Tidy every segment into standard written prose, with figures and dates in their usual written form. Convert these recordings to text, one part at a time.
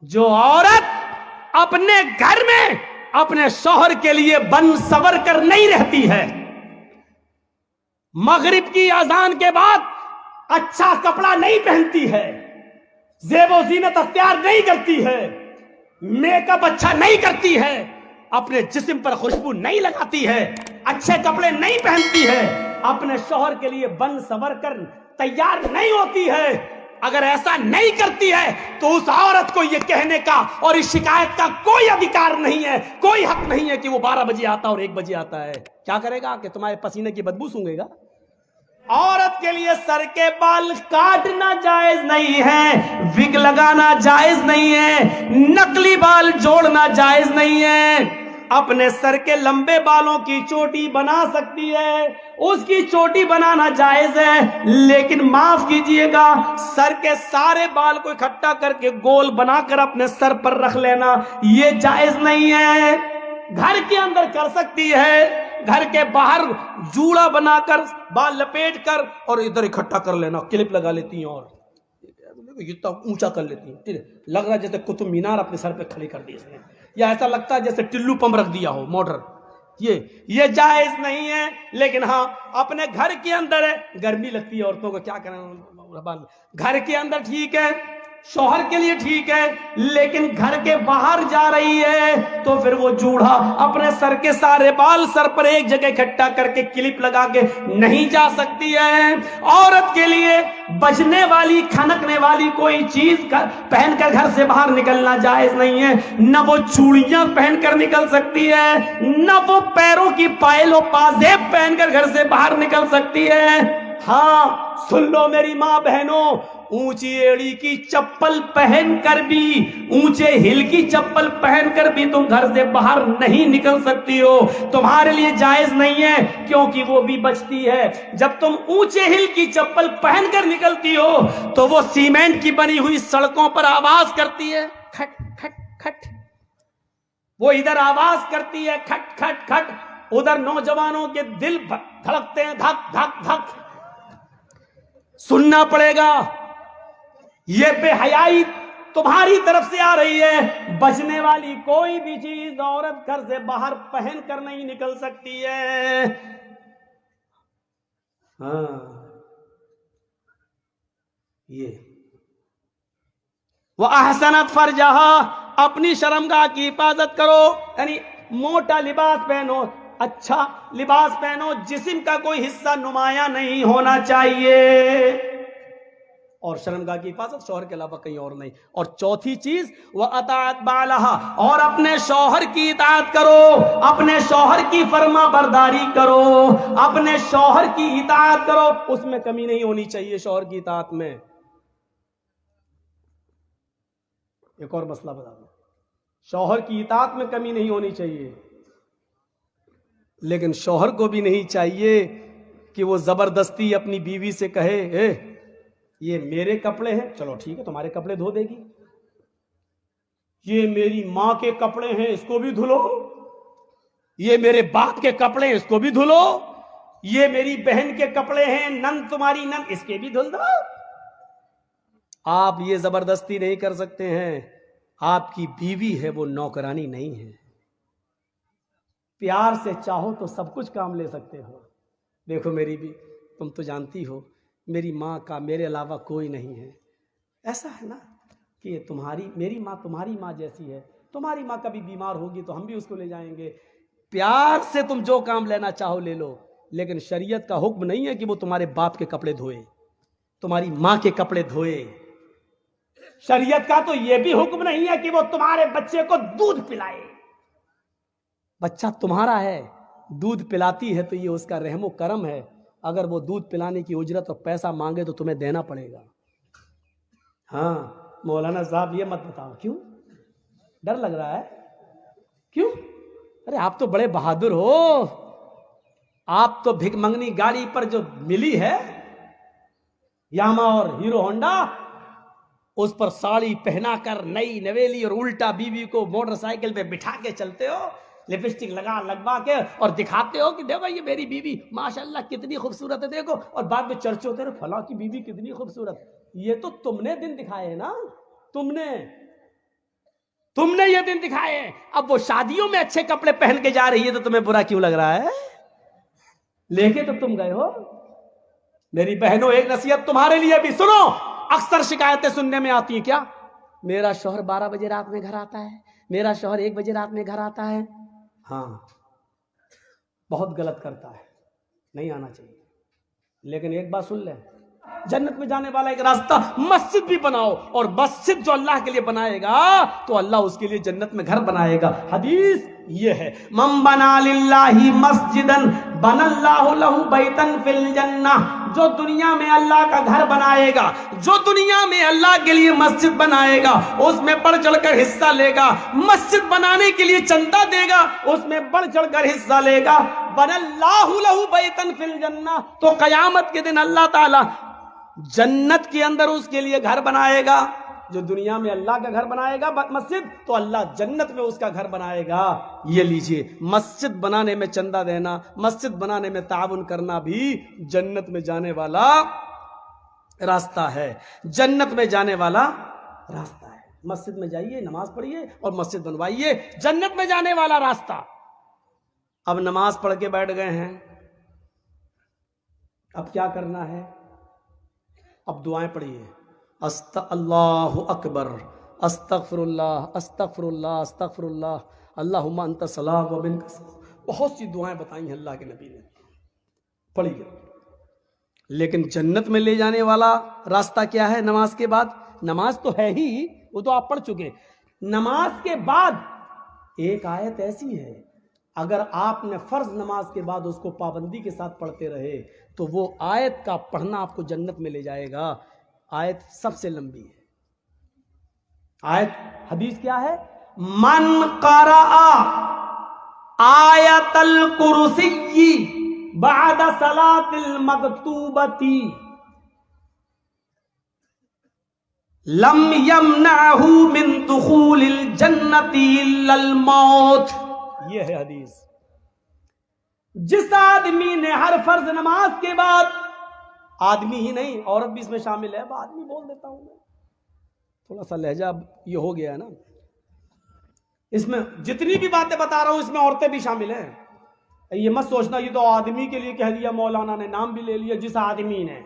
جو عورت اپنے گھر میں اپنے شوہر کے لیے بن سور کر نہیں رہتی ہے، مغرب کی اذان کے بعد اچھا کپڑا نہیں پہنتی ہے، زیب و زینت اختیار نہیں کرتی ہے، میک اپ اچھا نہیں کرتی ہے، اپنے جسم پر خوشبو نہیں لگاتی ہے، اچھے کپڑے نہیں پہنتی ہے، اپنے شوہر کے لیے بن سور کر تیار نہیں ہوتی ہے، اگر ایسا نہیں کرتی ہے تو اس عورت کو یہ کہنے کا اور اس شکایت کا کوئی ادھیکار نہیں ہے، کوئی حق نہیں ہے کہ وہ 12 بجے آتا اور 1 بجے آتا ہے۔ کیا کرے گا کہ تمہارے پسینے کی بدبو سونگے گا؟ عورت کے لیے سر کے بال کاٹنا جائز نہیں ہے، وگ لگانا جائز نہیں ہے، نقلی بال جوڑنا جائز نہیں ہے، اپنے سر کے لمبے بالوں کی چوٹی بنا سکتی ہے، اس کی چوٹی بنانا جائز ہے، لیکن معاف کیجئے گا سر کے سارے بال کو اکٹھا کر کے گول بنا کر اپنے سر پر رکھ لینا یہ جائز نہیں ہے۔ گھر کے اندر کر سکتی ہے، گھر کے باہر جوڑا بنا کر بال لپیٹ کر اور ادھر اکٹھا کر لینا، کلپ لگا لیتی ہیں اور اتنا اونچا کر لیتی ہیں، لگ رہا جیسے قطب مینار اپنے سر پہ کھڑی کر دی اس نے، یا ایسا لگتا ہے جیسے ٹلو پمپ رکھ دیا ہو موٹر۔ یہ جائز نہیں ہے، لیکن ہاں اپنے گھر کے اندر ہے، گرمی لگتی ہے عورتوں کو، کیا کریں، گھر کے اندر ٹھیک ہے، شوہر کے لیے ٹھیک ہے، لیکن گھر کے باہر جا رہی ہے تو پھر وہ جوڑا اپنے سر کے سارے بال سر پر ایک جگہ اکٹھا کر کے کلپ لگا کے نہیں جا سکتی ہے۔ عورت کے لیے بجنے والی کھنکنے والی کوئی چیز پہن کر گھر سے باہر نکلنا جائز نہیں ہے، نہ وہ چوڑیاں پہن کر نکل سکتی ہے، نہ وہ پیروں کی پائل و پازیب پہن کر گھر سے باہر نکل سکتی ہے۔ ہاں سن لو میری ماں بہنوں، اونچی ایڑی کی چپل پہن کر بھی، اونچے ہل کی چپل پہن کر بھی تم گھر سے باہر نہیں نکل سکتی ہو، تمہارے لیے جائز نہیں ہے، کیونکہ وہ بھی بچتی ہے۔ جب تم اونچے ہل کی چپل پہن کر نکلتی ہو تو وہ سیمنٹ کی بنی ہوئی سڑکوں پر آواز کرتی ہے، کھٹ کھٹ کھٹ، وہ ادھر آواز کرتی ہے کھٹ کھٹ کھٹ، ادھر نوجوانوں کے دل دھڑکتے ہیں دھک دھک دھک، سننا پڑے گا۔ یہ بے حیائی تمہاری طرف سے آ رہی ہے، بچنے والی کوئی بھی چیز عورت گھر سے باہر پہن کر نہیں نکل سکتی ہے۔ ہاں یہ وَأَحْسَنَتْ فَرْجَهَا، اپنی شرمگاہ کی حفاظت کرو، یعنی موٹا لباس پہنو، اچھا لباس پہنو، جسم کا کوئی حصہ نمایاں نہیں ہونا چاہیے، اور شرمگاہ کی حفاظت شوہر کے علاوہ کہیں اور نہیں۔ اور چوتھی چیز وَأَطَاعَتْ بَعْلَهَا، اور اپنے شوہر کی اطاعت کرو، اپنے شوہر کی فرما برداری کرو، اپنے شوہر کی اطاعت کرو، اس میں کمی نہیں ہونی چاہیے شوہر کی اطاعت میں۔ ایک اور مسئلہ بتا دوں، شوہر کی اطاعت میں کمی نہیں ہونی چاہیے، لیکن شوہر کو بھی نہیں چاہیے کہ وہ زبردستی اپنی بیوی سے کہے اے یہ میرے کپڑے ہیں، چلو ٹھیک ہے تمہارے کپڑے دھو دے گی، یہ میری ماں کے کپڑے ہیں اس کو بھی دھلو، یہ میرے باپ کے کپڑے ہیں اس کو بھی دھلو، یہ میری بہن کے کپڑے ہیں، نند تمہاری نند اس کے بھی دھل دو۔ آپ یہ زبردستی نہیں کر سکتے ہیں، آپ کی بیوی ہے وہ نوکرانی نہیں ہے، پیار سے چاہو تو سب کچھ کام لے سکتے ہو۔ دیکھو میری بھی، تم تو جانتی ہو میری ماں کا میرے علاوہ کوئی نہیں ہے، ایسا ہے نا کہ میری ماں تمہاری ماں جیسی ہے، تمہاری ماں کبھی بیمار ہوگی تو ہم بھی اس کو لے جائیں گے، پیار سے تم جو کام لینا چاہو لے لو، لیکن شریعت کا حکم نہیں ہے کہ وہ تمہارے باپ کے کپڑے دھوئے، تمہاری ماں کے کپڑے دھوئے۔ شریعت کا تو یہ بھی حکم نہیں ہے کہ وہ تمہارے بچے کو دودھ پلائے، بچہ تمہارا ہے، دودھ پلاتی ہے تو یہ اس کا رحم و کرم ہے، اگر وہ دودھ پلانے کی اجرت اور پیسہ مانگے تو تمہیں دینا پڑے گا۔ ہاں مولانا صاحب یہ مت بتاؤ، کیوں ڈر لگ رہا ہے؟ کیوں؟ ارے آپ تو بڑے بہادر ہو، آپ تو بھک منگنی گاڑی پر جو ملی ہے یاما اور ہیرو ہونڈا، اس پر ساڑی پہنا کر نئی نویلی اور الٹا بیوی کو موٹر سائیکل پہ بٹھا کے چلتے ہو، لپسٹک لگوا کے اور دکھاتے ہو کہ دیکھو یہ میری بیوی ماشاءاللہ کتنی خوبصورت ہے دیکھو، اور بعد میں چرچے ہوتے رہے فلاں کی بیوی کتنی خوبصورت۔ یہ تو تم نے دن دکھائے نا، تم نے تم نے یہ دن دکھائے ہیں. اب وہ شادیوں میں اچھے کپڑے پہن کے جا رہی ہے تو تمہیں برا کیوں لگ رہا ہے؟ لے کے تو تم گئے ہو. میری بہنوں ایک نصیحت تمہارے لیے بھی سنو. اکثر شکایتیں سننے میں آتی ہیں کیا؟ میرا شوہر 12 بجے رات میں گھر آتا ہے, میرا شوہر 1 بجے رات میں گھر آتا ہے. ہاں بہت غلط کرتا ہے, نہیں آنا چاہیے. لیکن ایک بات سن لیں, جنت میں جانے والا ایک راستہ مسجد بھی بناؤ, اور مسجد جو اللہ کے لیے بنائے گا تو اللہ اس کے لیے جنت میں گھر بنائے گا. حدیث یہ ہے, من بنا للہ مسجدا بنا اللہ لہ بیتا فی الجنہ. جو دنیا میں اللہ کا گھر بنائے گا, جو دنیا میں اللہ کے لیے مسجد بنائے گا, اس میں بڑھ چڑھ کر حصہ لے گا, مسجد بنانے کے لیے چندہ دے گا, اس میں بڑھ چڑھ کر حصہ لے گا, بنا اللہ لہ بیتا فی الجنہ, تو قیامت کے دن اللہ تعالی جنت کے اندر اس کے لیے گھر بنائے گا. جو دنیا میں اللہ کا گھر بنائے گا مسجد, تو اللہ جنت میں اس کا گھر بنائے گا. یہ لیجئے, مسجد بنانے میں چندہ دینا, مسجد بنانے میں تعاون کرنا بھی جنت میں جانے والا راستہ ہے. جنت میں جانے والا راستہ ہے. مسجد میں جائیے, نماز پڑھیے اور مسجد بنوائیے, جنت میں جانے والا راستہ. اب نماز پڑھ کے بیٹھ گئے ہیں, اب کیا کرنا ہے؟ اب دعائیں پڑھیے. اللہ اکبر, استغفر اللہ, استغفر اللہ, استغفر اللہ, اللہم انت السلام و منک السلام. بہت سی دعائیں بتائی ہیں اللہ کے نبی نے, پڑھیے. لیکن جنت میں لے جانے والا راستہ کیا ہے نماز کے بعد؟ نماز تو ہے ہی, وہ تو آپ پڑھ چکے. نماز کے بعد ایک آیت ایسی ہے, اگر آپ نے فرض نماز کے بعد اس کو پابندی کے ساتھ پڑھتے رہے تو وہ آیت کا پڑھنا آپ کو جنت میں لے جائے گا. آیت سب سے لمبی ہے. آیت حدیث کیا ہے؟ من قرأ آیت الکرسی بعد صلاة المکتوبۃ لم یمنعہ من دخول الجنۃ الا الموت. یہ ہے حدیث. جس آدمی نے ہر فرض نماز کے بعد, آدمی ہی نہیں عورت بھی اس میں شامل ہے, آدمی بول دیتا ہوں میں, تھوڑا سا لہجہ یہ ہو گیا ہے نا, اس میں جتنی بھی باتیں بتا رہا ہوں اس میں عورتیں بھی شامل ہیں. یہ مت سوچنا یہ تو آدمی کے لیے کہہ دیا مولانا نے, نام بھی لے لیا جس آدمی نے,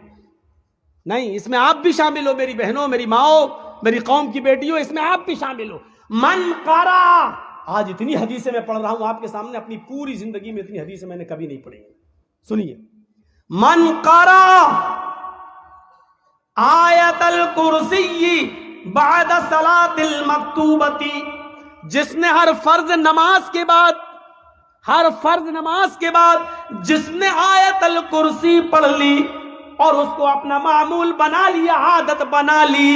نہیں, اس میں آپ بھی شامل ہو میری بہنوں, میری ماؤں, میری قوم کی بیٹیوں, اس میں آپ بھی شامل ہو. من قرأ, آج اتنی حدیثیں میں پڑھ رہا ہوں آپ کے سامنے, اپنی پوری زندگی میں اتنی حدیثیں میں نے کبھی نہیں پڑھی. سنیے, من قرأ آیت الکرسی بعد صلاة المکتوبۃ, جس نے ہر فرض نماز کے بعد جس نے آیت الکرسی پڑھ لی اور اس کو اپنا معمول بنا لیا, عادت بنا لی,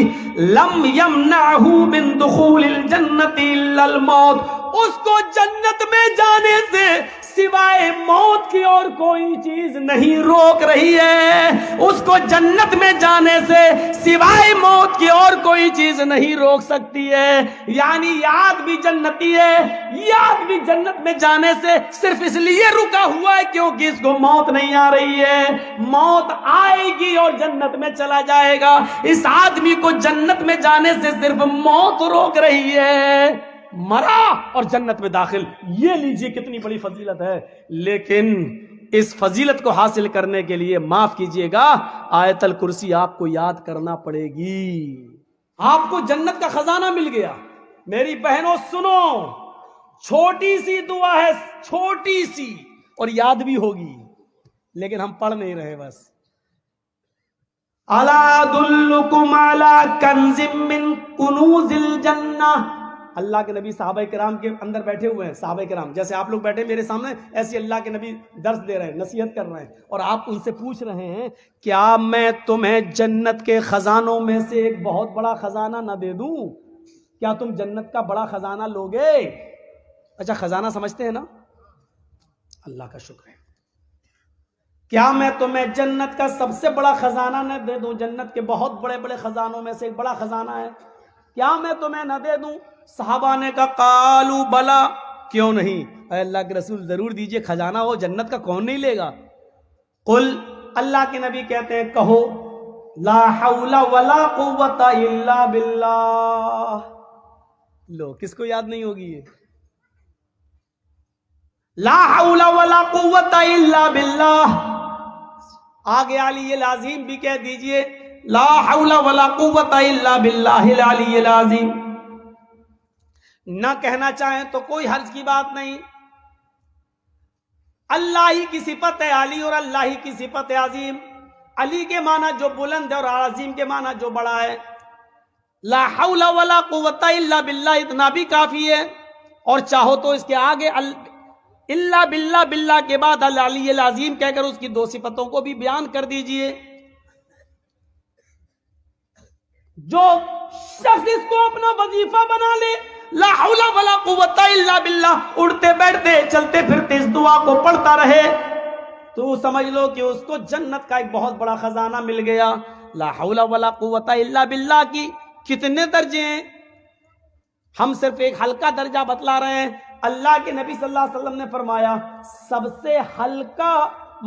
لم یمنعہ من دخول الجنۃ الا الموت, اس کو جنت میں جانے سے سوائے موت کی اور کوئی چیز نہیں روک رہی ہے. اس کو جنت میں جانے سے سوائے موت کی اور کوئی چیز نہیں روک سکتی ہے. یعنی یہ آدمی جنتی ہے, یہ آدمی جنت میں جانے سے صرف اس لیے رکا ہوا ہے کیونکہ اس کو موت نہیں آ رہی ہے. موت آئے گی اور جنت میں چلا جائے گا. اس آدمی کو جنت میں جانے سے صرف موت روک رہی ہے, مرا اور جنت میں داخل. یہ لیجئے کتنی بڑی فضیلت ہے. لیکن اس فضیلت کو حاصل کرنے کے لیے معاف کیجئے گا, آیت الکرسی آپ کو یاد کرنا پڑے گی. آپ کو جنت کا خزانہ مل گیا. میری بہنوں سنو, چھوٹی سی دعا ہے, چھوٹی سی, اور یاد بھی ہوگی, لیکن ہم پڑھ نہیں رہے. بس الا ادلکم علی کنز من کنوز الجنہ. اللہ کے نبی صحابہ کرام کے اندر بیٹھے ہوئے ہیں, صحابہ کرام جیسے آپ لوگ بیٹھے میرے سامنے, ایسے اللہ کے نبی درس دے رہے ہیں, نصیحت کر رہے ہیں, اور آپ ان سے پوچھ رہے ہیں کیا میں تمہیں جنت کے خزانوں میں سے ایک بہت بڑا خزانہ نہ دے دوں؟ کیا تم جنت کا بڑا خزانہ لوگے؟ اچھا خزانہ سمجھتے ہیں نا, اللہ کا شکر ہے. کیا میں تمہیں جنت کا سب سے بڑا خزانہ نہ دے دوں؟ جنت کے بہت بڑے بڑے خزانوں میں سے ایک بڑا خزانہ ہے, کیا میں تمہیں نہ دے دوں؟ صحابہ نے کہا قالوا بلا, کیوں نہیں, اے اللہ کے رسول ضرور دیجئے, خزانہ ہو جنت کا کون نہیں لے گا. قل, اللہ کے نبی کہتے ہیں کہو, لا حول ولا قوت الا باللہ, لو کس کو یاد نہیں ہوگی یہ؟ لا حول ولا قوت الا باللہ. آگے علی العظیم بھی کہہ دیجئے لا حول ولا قوت الا باللہ العلی العظیم. نہ کہنا چاہیں تو کوئی حرج کی بات نہیں. اللہ ہی کی صفت ہے علی اور اللہ ہی کی صفت ہے عظیم. علی کے معنی جو بلند ہے اور عظیم کے معنی جو بڑا ہے. لا حول ولا قوت الا باللہ اتنا بھی کافی ہے. اور چاہو تو اس کے آگے الا باللہ باللہ کے بعد العلی العظیم کہہ کر اس کی دو صفتوں کو بھی بیان کر دیجئے. جو شخص اس کو اپنا وظیفہ بنا لے لا حول ولا قوت الا باللہ اڑتے بیٹھتے چلتے پھرتے اس دعا کو پڑھتا رہے تو سمجھ لو کہ اس کو جنت کا ایک بہت بڑا خزانہ مل گیا. لا حول ولا قوت الا باللہ کی کتنے درجے ہیں؟ ہم صرف ایک ہلکا درجہ بتلا رہے ہیں. اللہ کے نبی صلی اللہ علیہ وسلم نے فرمایا سب سے ہلکا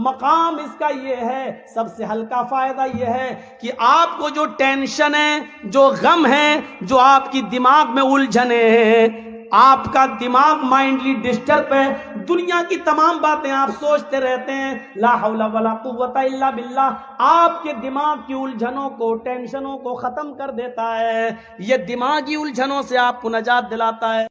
مقام اس کا یہ ہے, سب سے ہلکا فائدہ یہ ہے کہ آپ کو جو ٹینشن ہے, جو غم ہے, جو آپ کی دماغ میں الجھنے ہیں, آپ کا دماغ مائنڈلی ڈسٹرب ہے, دنیا کی تمام باتیں آپ سوچتے رہتے ہیں, لا حول ولا قوت الا باللہ آپ کے دماغ کی الجھنوں کو, ٹینشنوں کو ختم کر دیتا ہے. یہ دماغی الجھنوں سے آپ کو نجات دلاتا ہے.